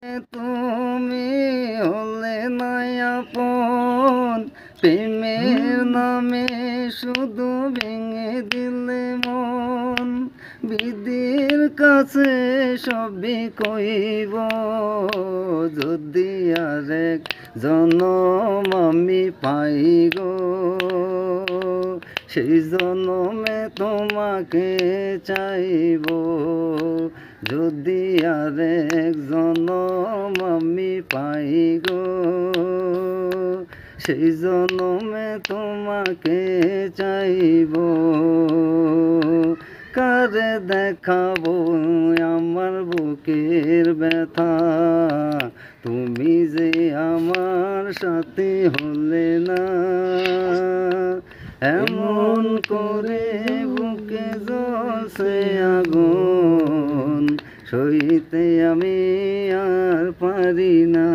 তুমি হলে না আপন, প্রেমের নামে শুধু ভেঙে দিলে মন। বিধির কাছে সবই কইব, যদি আরেক জনম আমি পাই গো, সেই জনমে তোমাকে চাইব। যদি আরেক জনম আমি পাই গো, সেই জনমে তোমাকে চাইব। কারে দেখাবো আমার বুকের ব্যথা, তুমি যে আমার সাথে হলে না। এমন করে বুকে জ্বলছে আগুন, সইতে আমি আর পারি না।